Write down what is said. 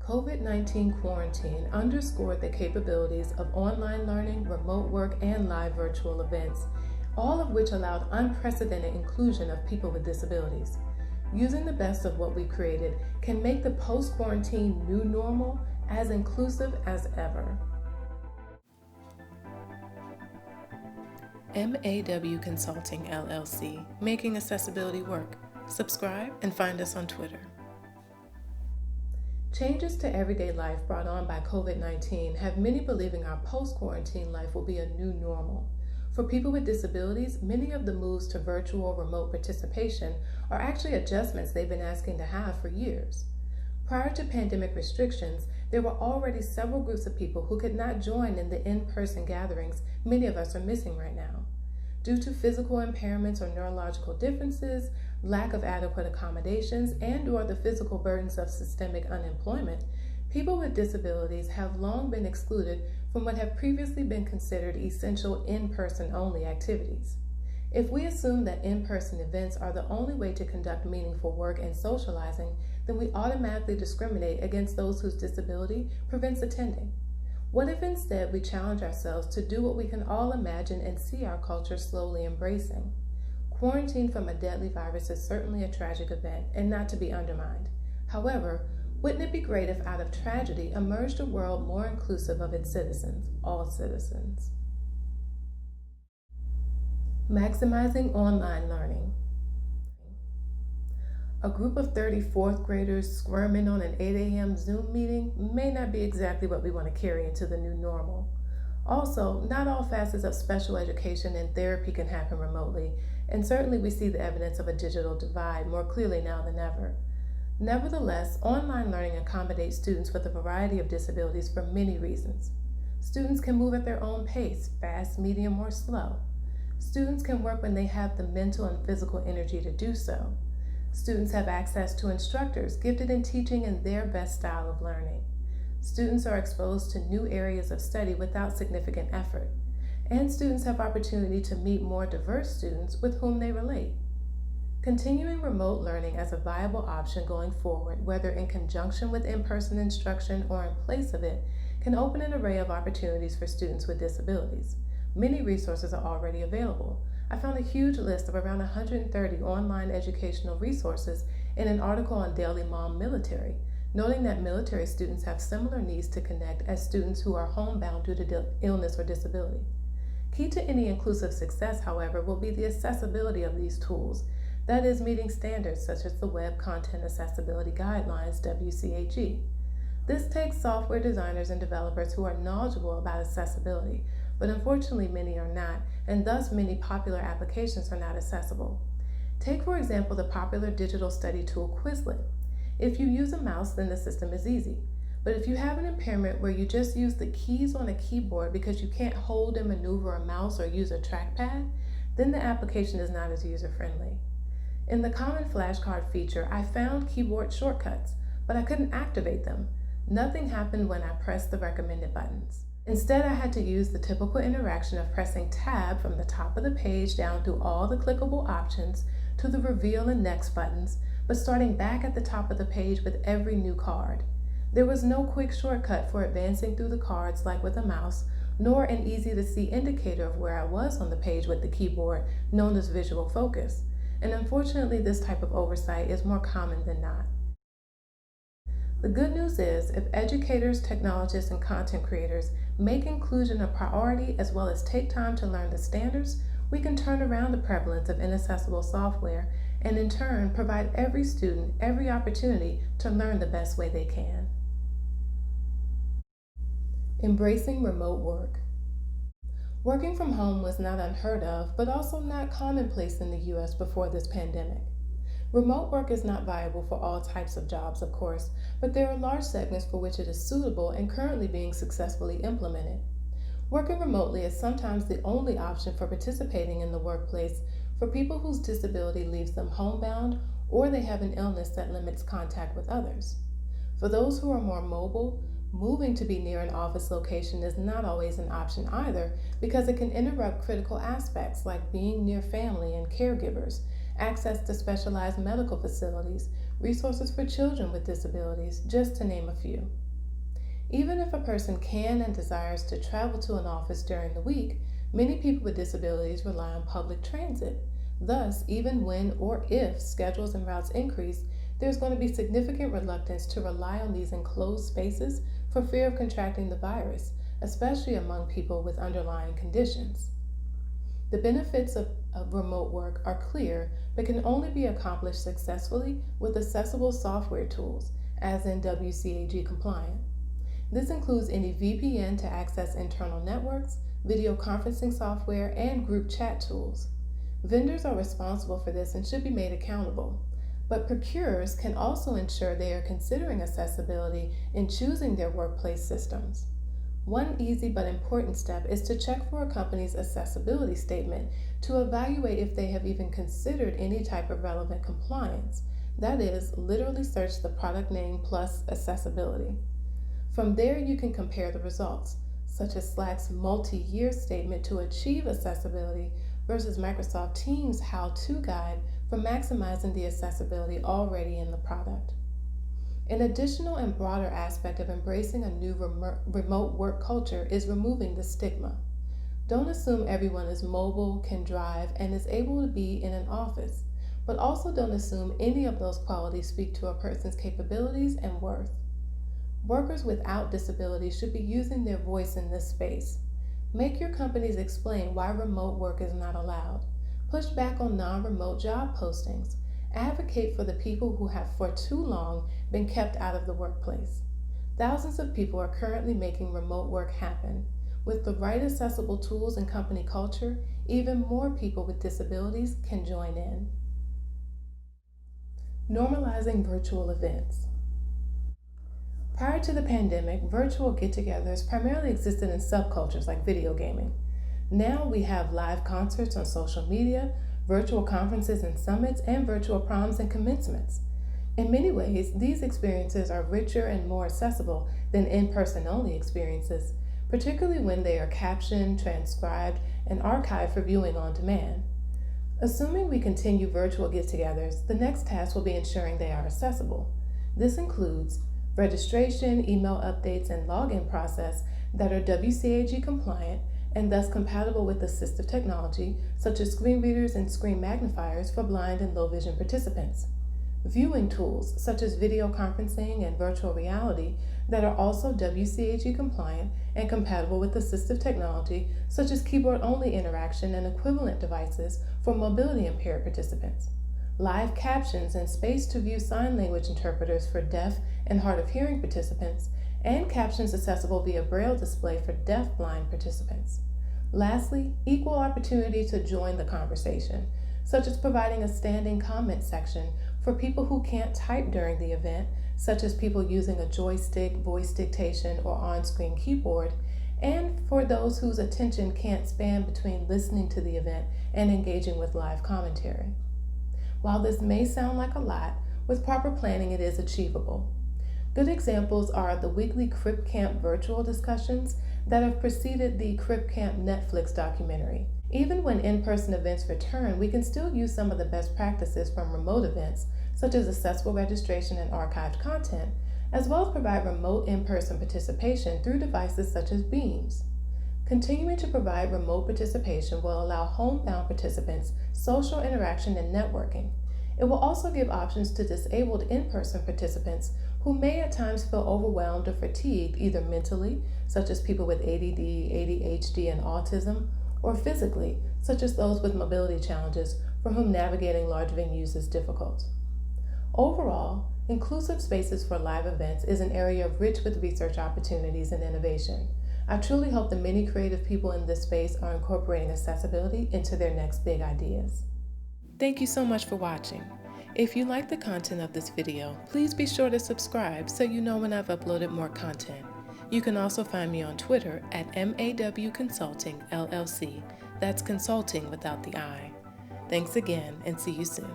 COVID-19 quarantine underscored the capabilities of online learning, remote work, and live virtual events, all of which allowed unprecedented inclusion of people with disabilities. Using the best of what we created can make the post-quarantine new normal as inclusive as ever. M.A.W. Consulting, LLC, making accessibility work. Subscribe and find us on Twitter. Changes to everyday life brought on by COVID-19 have many believing our post-quarantine life will be a new normal. For people with disabilities, many of the moves to virtual remote participation are actually adjustments they've been asking to have for years. Prior to pandemic restrictions, there were already several groups of people who could not join in the in-person gatherings many of us are missing right now. Due to physical impairments or neurological differences, lack of adequate accommodations, and/or the physical burdens of systemic unemployment, people with disabilities have long been excluded from what have previously been considered essential in-person only activities. If we assume that in-person events are the only way to conduct meaningful work and socializing, then we automatically discriminate against those whose disability prevents attending. What if instead we challenge ourselves to do what we can all imagine and see our culture slowly embracing? Quarantine from a deadly virus is certainly a tragic event and not to be undermined. However, wouldn't it be great if out of tragedy emerged a world more inclusive of its citizens, all citizens? Maximizing online learning. A group of 30 fourth graders squirming on an 8 a.m. Zoom meeting may not be exactly what we want to carry into the new normal. Also, not all facets of special education and therapy can happen remotely, and certainly we see the evidence of a digital divide more clearly now than ever. Nevertheless, online learning accommodates students with a variety of disabilities for many reasons. Students can move at their own pace, fast, medium, or slow. Students can work when they have the mental and physical energy to do so. Students have access to instructors gifted in teaching in their best style of learning. Students are exposed to new areas of study without significant effort. And students have opportunity to meet more diverse students with whom they relate. Continuing remote learning as a viable option going forward, whether in conjunction with in-person instruction or in place of it, can open an array of opportunities for students with disabilities. Many resources are already available. I found a huge list of around 130 online educational resources in an article on Daily Mom Military, noting that military students have similar needs to connect as students who are homebound due to illness or disability. Key to any inclusive success, however, will be the accessibility of these tools, that is, meeting standards such as the Web Content Accessibility Guidelines, WCAG. This takes software designers and developers who are knowledgeable about accessibility, but unfortunately many are not, and thus many popular applications are not accessible. Take, for example, the popular digital study tool Quizlet. If you use a mouse, then the system is easy. But if you have an impairment where you just use the keys on a keyboard because you can't hold and maneuver a mouse or use a trackpad, then the application is not as user-friendly. In the common flashcard feature, I found keyboard shortcuts, but I couldn't activate them. Nothing happened when I pressed the recommended buttons. Instead, I had to use the typical interaction of pressing Tab from the top of the page down through all the clickable options to the Reveal and Next buttons, but starting back at the top of the page with every new card. There was no quick shortcut for advancing through the cards like with a mouse, nor an easy-to-see indicator of where I was on the page with the keyboard, known as visual focus. And unfortunately, this type of oversight is more common than not. The good news is, if educators, technologists, and content creators make inclusion a priority as well as take time to learn the standards, we can turn around the prevalence of inaccessible software and in turn provide every student every opportunity to learn the best way they can. Embracing remote work. Working from home was not unheard of, but also not commonplace in the U.S. before this pandemic. Remote work is not viable for all types of jobs, of course, but there are large segments for which it is suitable and currently being successfully implemented. Working remotely is sometimes the only option for participating in the workplace for people whose disability leaves them homebound or they have an illness that limits contact with others. For those who are more mobile, moving to be near an office location is not always an option either because it can interrupt critical aspects like being near family and caregivers, access to specialized medical facilities, resources for children with disabilities, just to name a few. Even if a person can and desires to travel to an office during the week, many people with disabilities rely on public transit. Thus, even when or if schedules and routes increase, there's going to be significant reluctance to rely on these enclosed spaces for fear of contracting the virus, especially among people with underlying conditions. The benefits of remote work are clear, but can only be accomplished successfully with accessible software tools, as in WCAG compliant. This includes any VPN to access internal networks, video conferencing software, and group chat tools. Vendors are responsible for this and should be made accountable, but procurers can also ensure they are considering accessibility in choosing their workplace systems. One easy but important step is to check for a company's accessibility statement to evaluate if they have even considered any type of relevant compliance. That is, literally search the product name plus accessibility. From there, you can compare the results, such as Slack's multi-year statement to achieve accessibility versus Microsoft Teams' how-to guide for maximizing the accessibility already in the product. An additional and broader aspect of embracing a new remote work culture is removing the stigma. Don't assume everyone is mobile, can drive, and is able to be in an office, but also don't assume any of those qualities speak to a person's capabilities and worth. Workers without disabilities should be using their voice in this space. Make your companies explain why remote work is not allowed. Push back on non-remote job postings. Advocate for the people who have for too long been kept out of the workplace. Thousands of people are currently making remote work happen. With the right accessible tools and company culture, even more people with disabilities can join in. Normalizing virtual events. Prior to the pandemic, virtual get-togethers primarily existed in subcultures like video gaming. Now we have live concerts on social media, virtual conferences and summits, and virtual proms and commencements. In many ways, these experiences are richer and more accessible than in-person only experiences, particularly when they are captioned, transcribed, and archived for viewing on demand. Assuming we continue virtual get-togethers, the next task will be ensuring they are accessible. This includes registration, email updates, and login process that are WCAG compliant and thus compatible with assistive technology such as screen readers and screen magnifiers for blind and low vision participants. Viewing tools such as video conferencing and virtual reality that are also WCAG compliant and compatible with assistive technology such as keyboard-only interaction and equivalent devices for mobility impaired participants. Live captions and space to view sign language interpreters for deaf and hard of hearing participants, and captions accessible via braille display for deaf-blind participants. Lastly, equal opportunity to join the conversation, such as providing a standing comment section for people who can't type during the event, such as people using a joystick, voice dictation, or on-screen keyboard, and for those whose attention can't span between listening to the event and engaging with live commentary. While this may sound like a lot, with proper planning it is achievable. Good examples are the weekly Crip Camp virtual discussions that have preceded the Crip Camp Netflix documentary. Even when in-person events return, we can still use some of the best practices from remote events, such as accessible registration and archived content, as well as provide remote in-person participation through devices such as Beams. Continuing to provide remote participation will allow homebound participants social interaction and networking. It will also give options to disabled in-person participants who may at times feel overwhelmed or fatigued either mentally, such as people with ADD, ADHD, and autism, or physically, such as those with mobility challenges for whom navigating large venues is difficult. Overall, inclusive spaces for live events is an area rich with research opportunities and innovation. I truly hope the many creative people in this space are incorporating accessibility into their next big ideas. Thank you so much for watching. If you like the content of this video, please be sure to subscribe so you know when I've uploaded more content. You can also find me on Twitter at M.A.W. Consulting LLC. That's consulting without the I. Thanks again and see you soon.